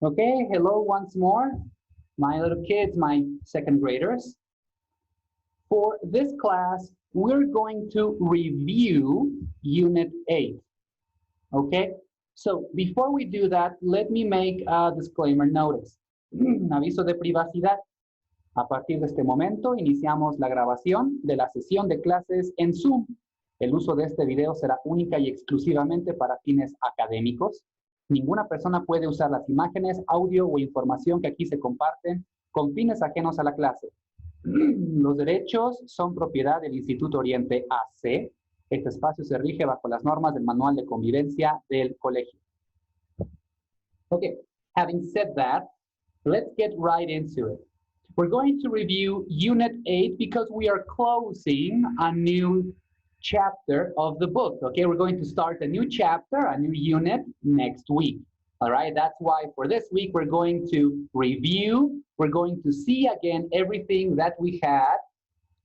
Okay, hello once more, my little kids, my second graders. For this class, we're going to review Unit 8, okay? So before we do that, let me make a disclaimer notice. Aviso de privacidad. A partir de este momento, iniciamos la grabación de la sesión de clases en Zoom. El uso de este video será única y exclusivamente para fines académicos. Ninguna persona puede usar las imágenes, audio o información que aquí se comparten con fines ajenos a la clase. Los derechos son propiedad del Instituto Oriente AC. Este espacio se rige bajo las normas del Manual de Convivencia del Colegio. Okay, having said that, let's get right into it. We're going to review Unit 8 because we are closing a new chapter of the book. Okay, we're going to start a new chapter, a new unit next week. All right, that's why for this week we're going to review, we're going to see again everything that we had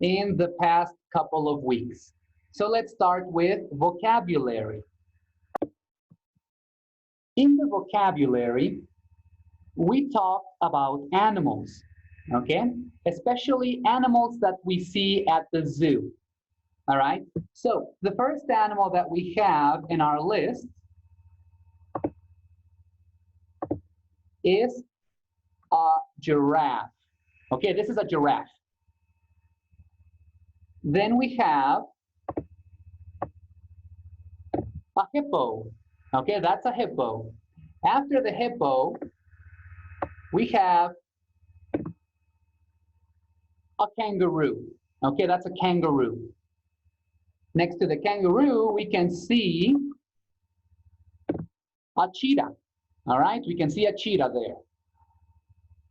in the past couple of weeks. So let's start with vocabulary. In the vocabulary, we talk about animals, okay? Especially animals that we see at the zoo. All right, so the first animal that we have in our list is a giraffe. Okay, this is a giraffe. Then we have a hippo. Okay, that's a hippo. After the hippo, we have a kangaroo. Okay, that's a kangaroo. Next to the kangaroo, we can see a cheetah. All right, we can see a cheetah there.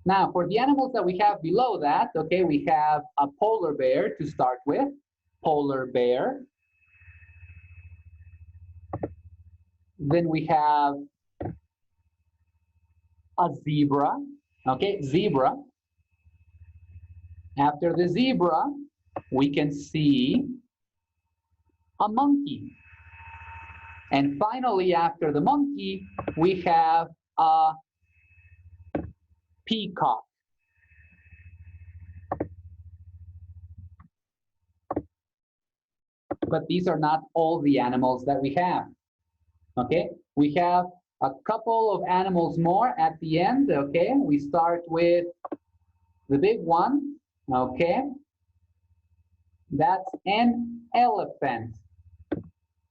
Now, for the animals that we have below that, okay, we have a polar bear to start with. Polar bear. Then we have a zebra. Okay, zebra. After the zebra, we can see a monkey. And finally, after the monkey, we have a peacock. But these are not all the animals that we have. Okay, we have a couple of animals more at the end. Okay, we start with the big one. Okay, that's an elephant.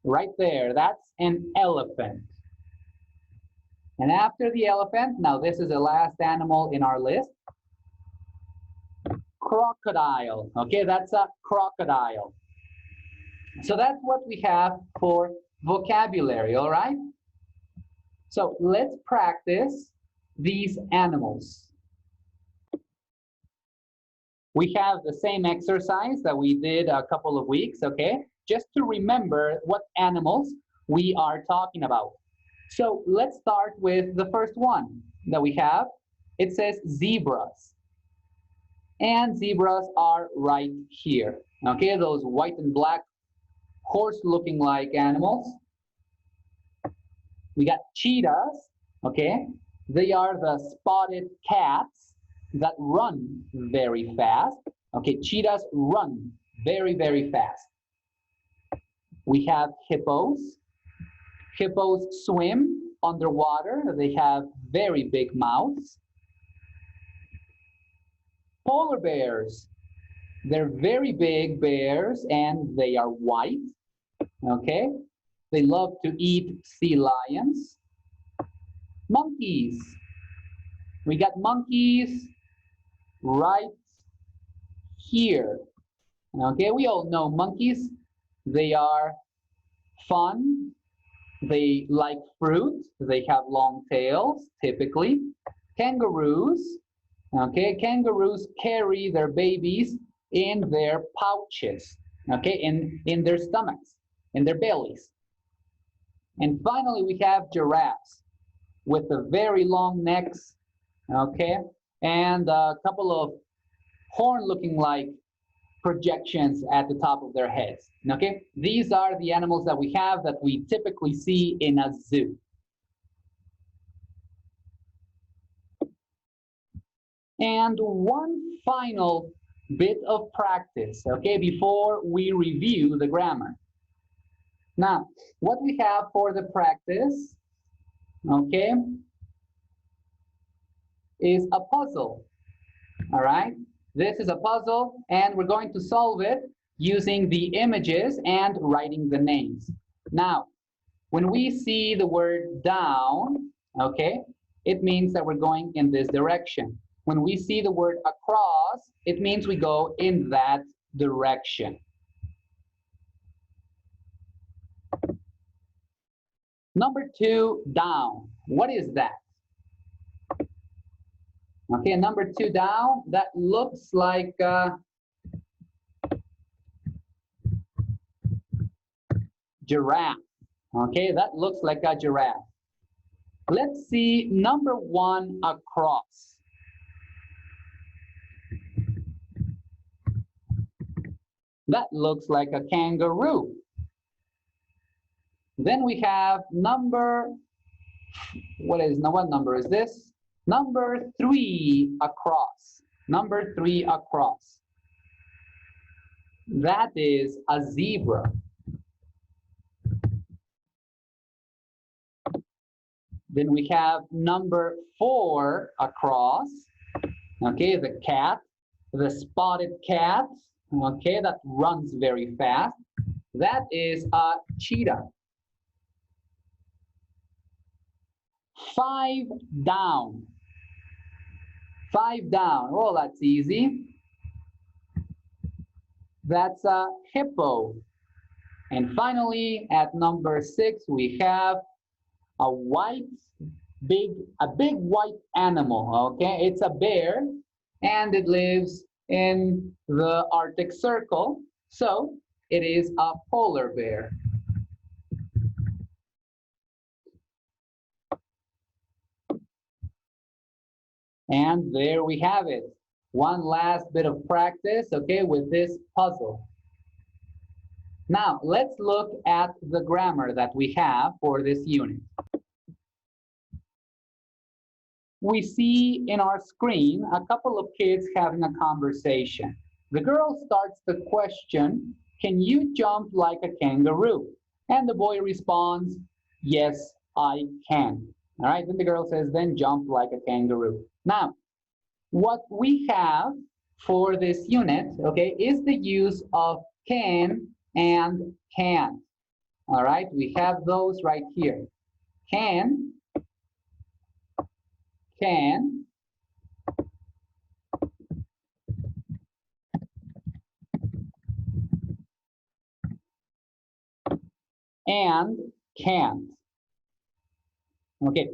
Right there, that's an elephant. And after the elephant, now this is the last animal in our list. Crocodile. Okay, that's a crocodile. So that's what we have for vocabulary, all right? So let's practice these animals. We have the same exercise that we did a couple of weeks, okay? Just to remember what animals we are talking about. So let's start with the first one that we have. It says zebras. And zebras are right here. Okay, those white and black horse-looking like animals. We got cheetahs, okay? They are the spotted cats that run very fast. Okay, cheetahs run very, very fast. We have hippos. Hippos swim underwater. They have very big mouths. Polar bears. They're very big bears and they are white. Okay. They love to eat sea lions. Monkeys. We got monkeys right here. Okay, we all know monkeys. They are fun. They like fruit. They have long tails, typically. Kangaroos. Okay, kangaroos carry their babies in their pouches. Okay, in their stomachs, in their bellies. And finally, we have giraffes with the very long necks. Okay, and a couple of horn-looking like projections at the top of their heads. Okay, these are the animals that we have that we typically see in a zoo. And one final bit of practice, okay, before we review the grammar. Now, what we have for the practice, okay, is a puzzle, all right? This is a puzzle, and we're going to solve it using the images and writing the names. Now, when we see the word down, okay, it means that we're going in this direction. When we see the word across, it means we go in that direction. Number 2, down. What is that? Okay, number 2 down, that looks like giraffe. Okay, that looks like a giraffe. Let's see number 1 across. That looks like a kangaroo. Then we have number, what number is this? Number 3 across. Number 3 across. That is a zebra. Then we have number 4 across. Okay, the cat, the spotted cat. Okay, that runs very fast. That is a cheetah. 5 down. 5 down. Oh, that's easy. That's a hippo. And finally, at number 6, we have a big white animal. Okay, it's a bear, and it lives in the Arctic Circle. So it is a polar bear. And there we have it. One last bit of practice, okay, with this puzzle. Now, let's look at the grammar that we have for this unit. We see in our screen a couple of kids having a conversation. The girl starts the question, "Can you jump like a kangaroo?" And the boy responds, "Yes, I can." All right, then the girl says, "Then jump like a kangaroo." Now, what we have for this unit, okay, is the use of can and can't. All right, we have those right here. Can, and can't. Okay,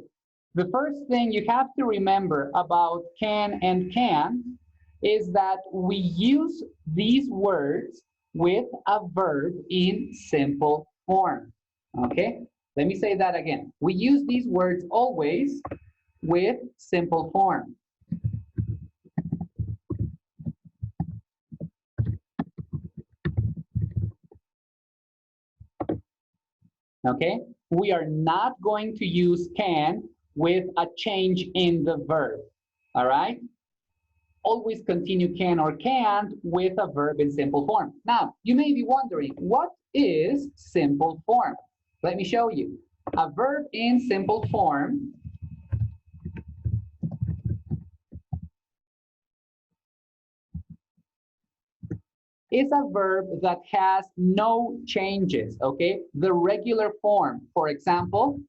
the first thing you have to remember about can and can't is that we use these words with a verb in simple form. Okay, let me say that again. We use these words always with simple form. Okay, we are not going to use can with a change in the verb. All right, always continue can or can't with a verb in simple form. Now, you may be wondering, what is simple form? Let me show you. A verb in simple form is a verb that has no changes, okay? The regular form, for example,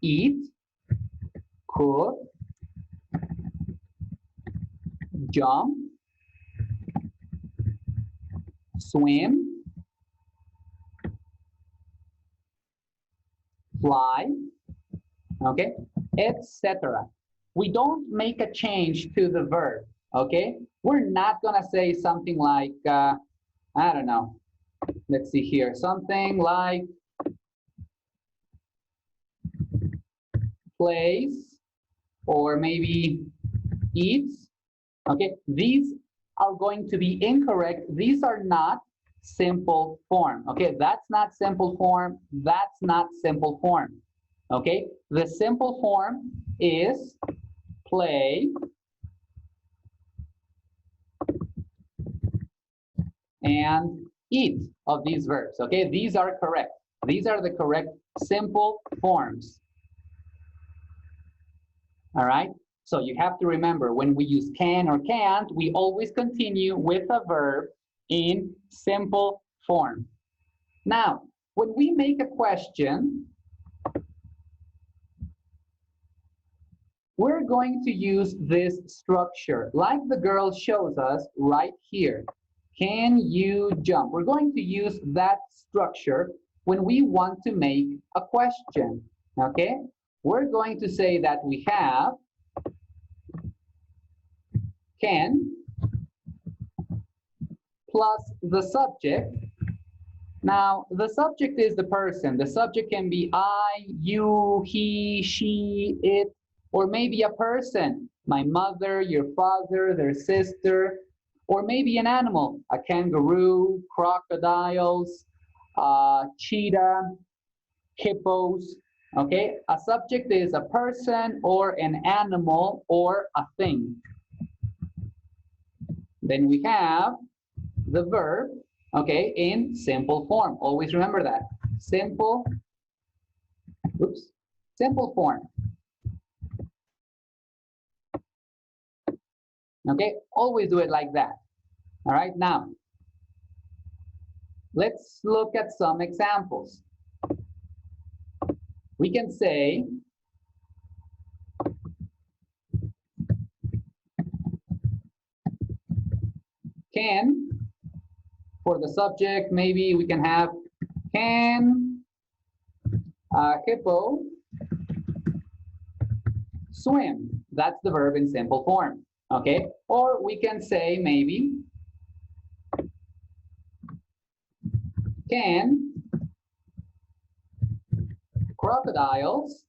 eat, cook, jump, swim, fly, okay, etc. We don't make a change to the verb, okay? We're not gonna say something like, I don't know, let's see here, something like plays or maybe eats, okay? These are going to be incorrect. These are not simple form, okay? That's not simple form. That's not simple form, okay? The simple form is play, and eat of these verbs. Okay, these are correct. These are the correct simple forms. All right, so you have to remember when we use can or can't, we always continue with a verb in simple form. Now, when we make a question, we're going to use this structure, like the girl shows us right here. Can you jump? We're going to use that structure when we want to make a question, okay? We're going to say that we have can plus the subject. Now, the subject is the person. The subject can be I, you, he, she, it, or maybe a person, my mother, your father, their sister, or maybe an animal, a kangaroo, crocodiles, cheetah, hippos, okay? A subject is a person or an animal or a thing. Then we have the verb, okay, in simple form. Always remember that. Simple form. Okay, always do it like that. All right, now, let's look at some examples. We can say, can, for the subject, maybe we can have, can a hippo swim? That's the verb in simple form, okay? Or we can say maybe, can crocodiles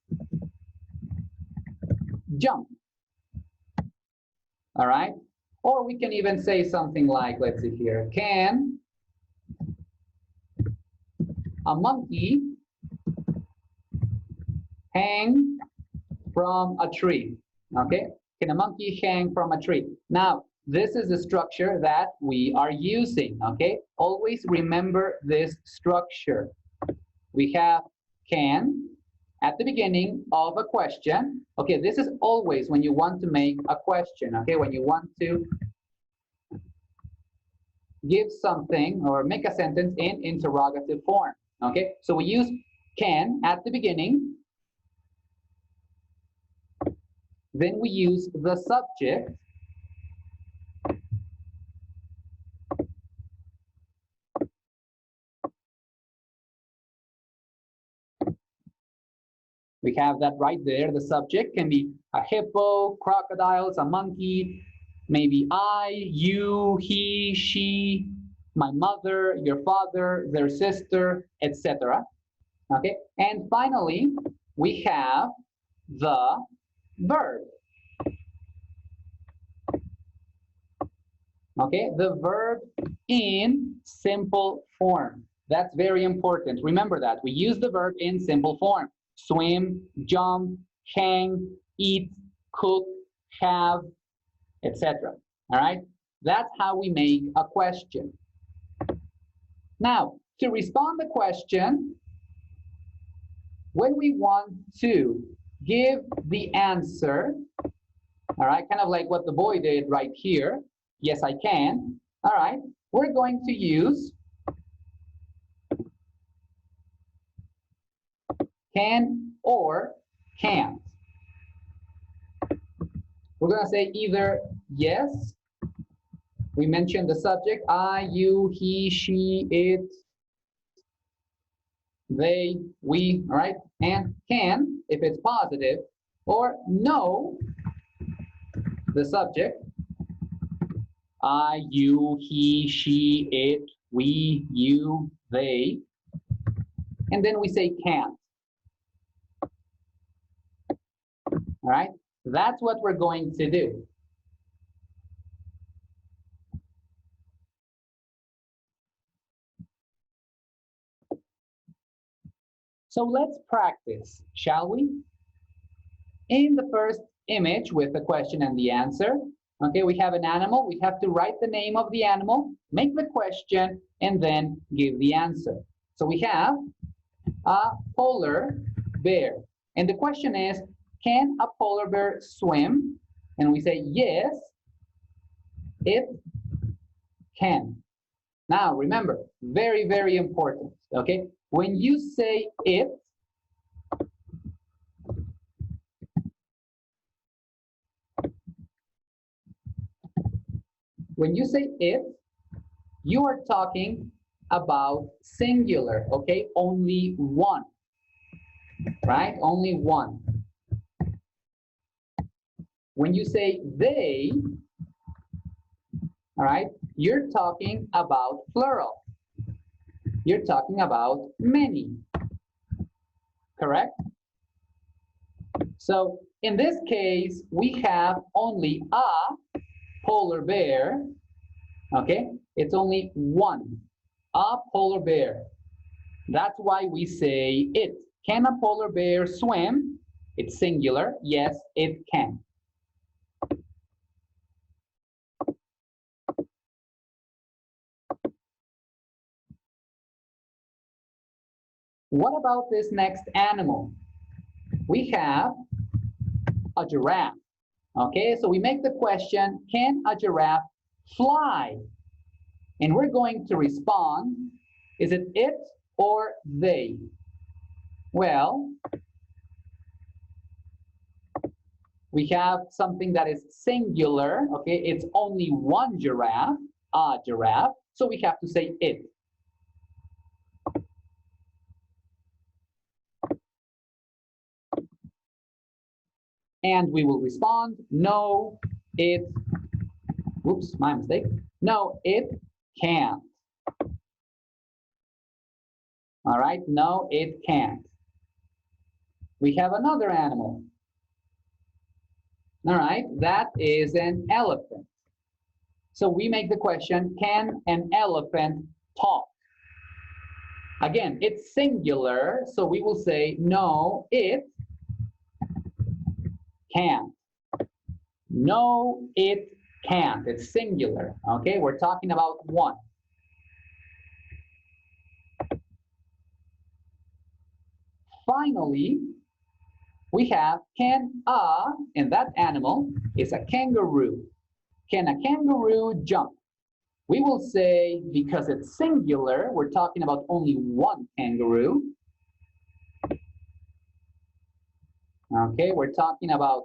jump? All right? Or we can even say something like, let's see here, can a monkey hang from a tree? Okay? Can a monkey hang from a tree? Now, this is the structure that we are using, okay? Always remember this structure. We have can at the beginning of a question. Okay, this is always when you want to make a question, okay? When you want to give something or make a sentence in interrogative form, okay? So we use can at the beginning. Then we use the subject. We have that right there. The subject can be a hippo, crocodiles, a monkey, maybe I, you, he, she, my mother, your father, their sister, etc. Okay, and finally, we have the verb. Okay, the verb in simple form. That's very important. Remember that. We use the verb in simple form. Swim, jump, hang, eat, cook, have, etc. All right? That's how we make a question. Now, to respond to the question, when we want to give the answer, all right, kind of like what the boy did right here, yes, I can, all right, we're going to use can or can't. We're going to say either yes, we mentioned the subject, I, you, he, she, it, they, we, all right, and can, if it's positive, or no, the subject, I, you, he, she, it, we, you, they, and then we say can't. All right, that's what we're going to do. So let's practice, shall we? In the first image with the question and the answer, Okay, we have an animal. We have to write the name of the animal, make the question, and then give the answer. So we have a polar bear. And the question is, can a polar bear swim? And we say, yes, it can. Now, remember, very, very important, okay? When you say it, you are talking about singular, okay? Only one, right? Only one. When you say they, all right, you're talking about plural. You're talking about many, correct? So in this case, we have only a polar bear, okay? It's only one, a polar bear. That's why we say it. Can a polar bear swim? It's singular. Yes, it can. What about this next animal? We have a giraffe. Okay, so we make the question, can a giraffe fly? And we're going to respond, is it or they? Well, we have something that is singular, okay? It's only one giraffe, a giraffe, so we have to say it. And we will respond, no, it, oops, my mistake. No, it can't. All right, no, it can't. We have another animal. All right, that is an elephant. So we make the question, can an elephant talk? Again, it's singular, so we will say, no, it can't. No, it can't. It's singular, okay? We're talking about one. Finally, we have can a, and that animal is a kangaroo. Can a kangaroo jump? We will say, because it's singular, we're talking about only one kangaroo. Okay, we're talking about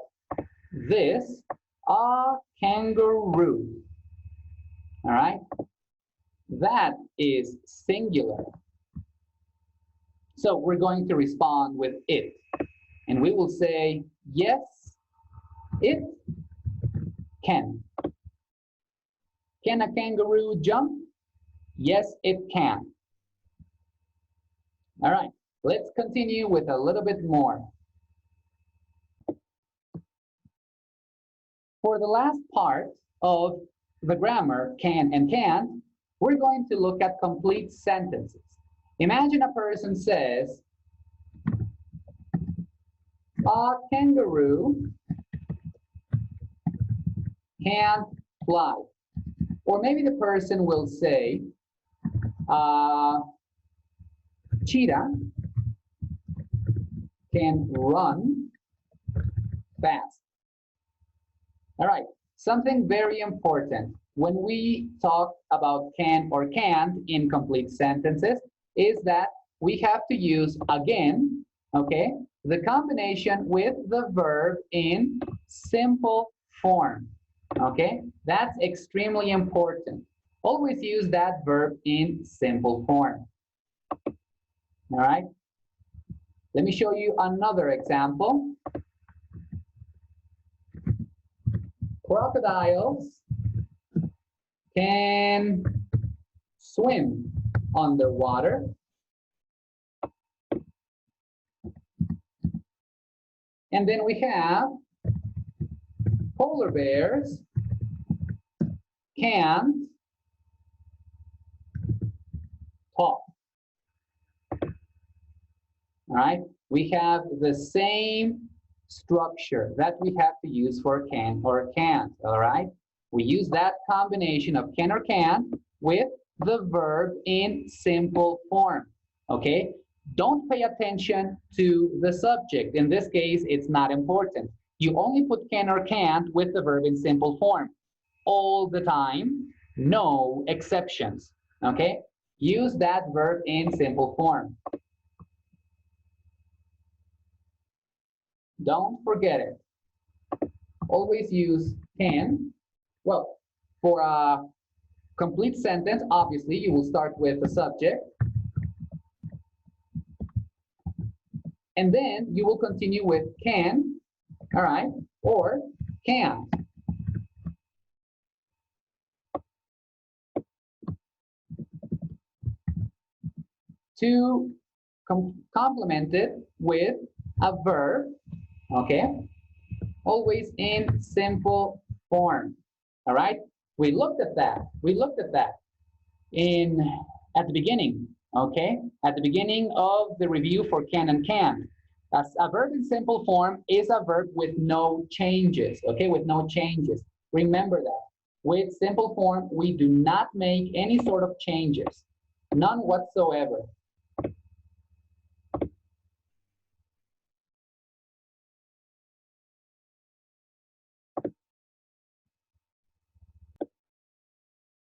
this, a kangaroo. All right, that is singular. So we're going to respond with it. And we will say, yes, it can. Can a kangaroo jump? Yes, it can. All right, let's continue with a little bit more. For the last part of the grammar, can and can't, we're going to look at complete sentences. Imagine a person says, a kangaroo can't fly. Or maybe the person will say, cheetah can run fast. All right, something very important when we talk about can or can't in complete sentences is that we have to use again, okay, the combination with the verb in simple form. Okay, that's extremely important. Always use that verb in simple form. All right, let me show you another example. Crocodiles can swim underwater. And then we have polar bears can't talk. All right, we have the same structure that we have to use for can or can't. All right, We use that combination of can or can't with the verb in simple form, okay? Don't pay attention to the subject. In this case, it's not important. You only put can or can't with the verb in simple form all the time, no exceptions, okay? Use that verb in simple form. Don't forget it. Always use can. Well, for a complete sentence, obviously, you will start with the subject. And then you will continue with can, all right, or can't. To complement it with a verb, okay, always in simple form, all right? We looked at that. We looked at that at the beginning, okay? At the beginning of the review for can and can't. As a verb in simple form is a verb with no changes, okay? With no changes. Remember that. With simple form, we do not make any sort of changes. None whatsoever.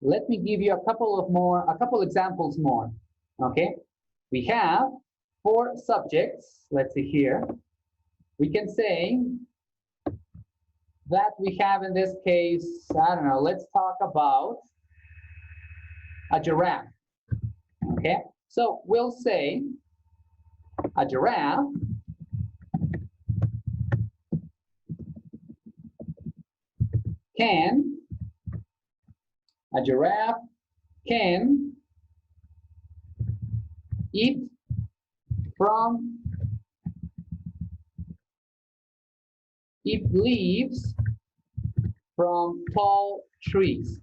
Let me give you a couple examples more, okay? We have 4 subjects. Let's see here. We can say that we have in this case, I don't know, let's talk about a giraffe, okay? So we'll say a giraffe can eat from leaves from tall trees.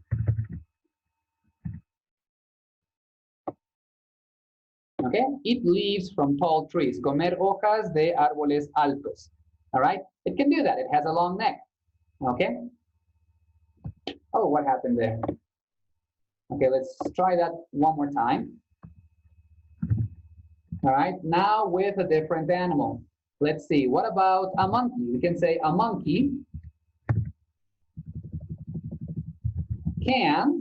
Okay, eat leaves from tall trees. Comer hojas de árboles altos. All right, it can do that. It has a long neck. Okay. Oh, what happened there? Okay, let's try that one more time. All right, now with a different animal. Let's see, what about a monkey? We can say a monkey can't,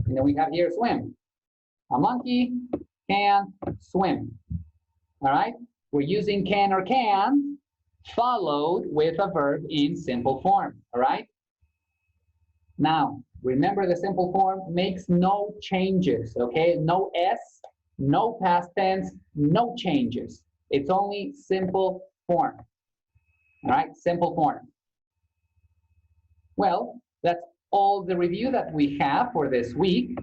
and then we have here swim. A monkey can swim. All right, we're using can or can followed with a verb in simple form. All right. Now, remember the simple form makes no changes, okay? No S, no past tense, no changes. It's only simple form. All right, simple form. Well, that's all the review that we have for this week.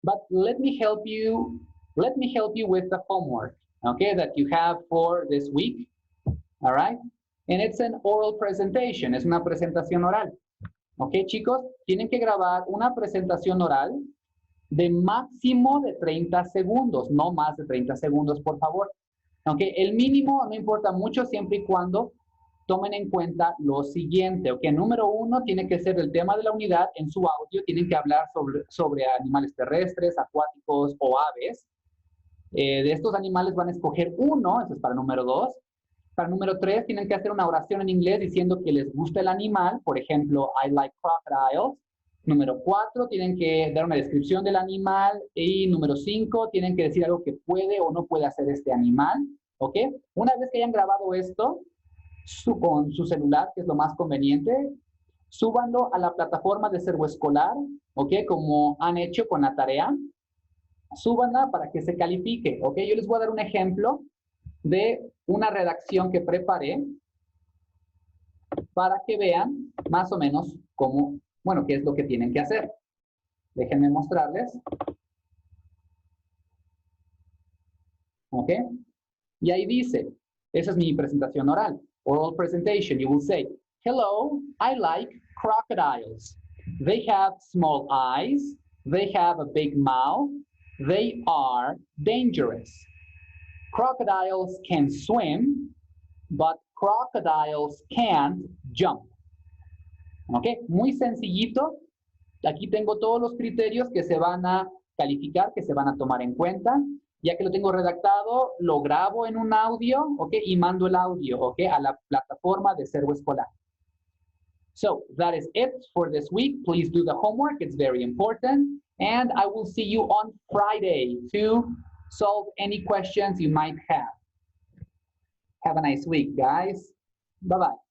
But let me help you with the homework, okay, that you have for this week. All right? And it's an oral presentation, es una presentación oral. Ok, chicos, tienen que grabar una presentación oral de máximo de 30 segundos, no más de 30 segundos, por favor. Ok, el mínimo no importa mucho siempre y cuando tomen en cuenta lo siguiente. Ok, número 1 tiene que ser el tema de la unidad. En su audio tienen que hablar sobre animales terrestres, acuáticos o aves. De estos animales van a escoger uno, eso es para número 2. Para número 3, tienen que hacer una oración en inglés diciendo que les gusta el animal. Por ejemplo, I like crocodiles. Número 4, tienen que dar una descripción del animal. Y número 5, tienen que decir algo que puede o no puede hacer este animal. ¿Ok? Una vez que hayan grabado esto con su celular, que es lo más conveniente, súbanlo a la plataforma de Servoescolar, ¿ok? Como han hecho con la tarea. Súbanla para que se califique, ¿ok? Yo les voy a dar un ejemplo de una redacción que preparé para que vean más o menos cómo, bueno, qué es lo que tienen que hacer. Déjenme mostrarles. ¿Ok? Y ahí dice, esa es mi presentación oral. Oral presentation, you will say, hello, I like crocodiles. They have small eyes. They have a big mouth. They are dangerous. Crocodiles can swim. but crocodiles can't jump. ¿Ok? Muy sencillito. Aquí tengo todos los criterios que se van a calificar, que se van a tomar en cuenta. Ya que lo tengo redactado, lo grabo en un audio, ¿ok? Y mando el audio, ¿ok? A la plataforma de Servo Escolar. So that is it for this week. Please do the homework. It's very important. And I will see you on Friday to solve any questions you might have. Have a nice week, guys. Bye-bye.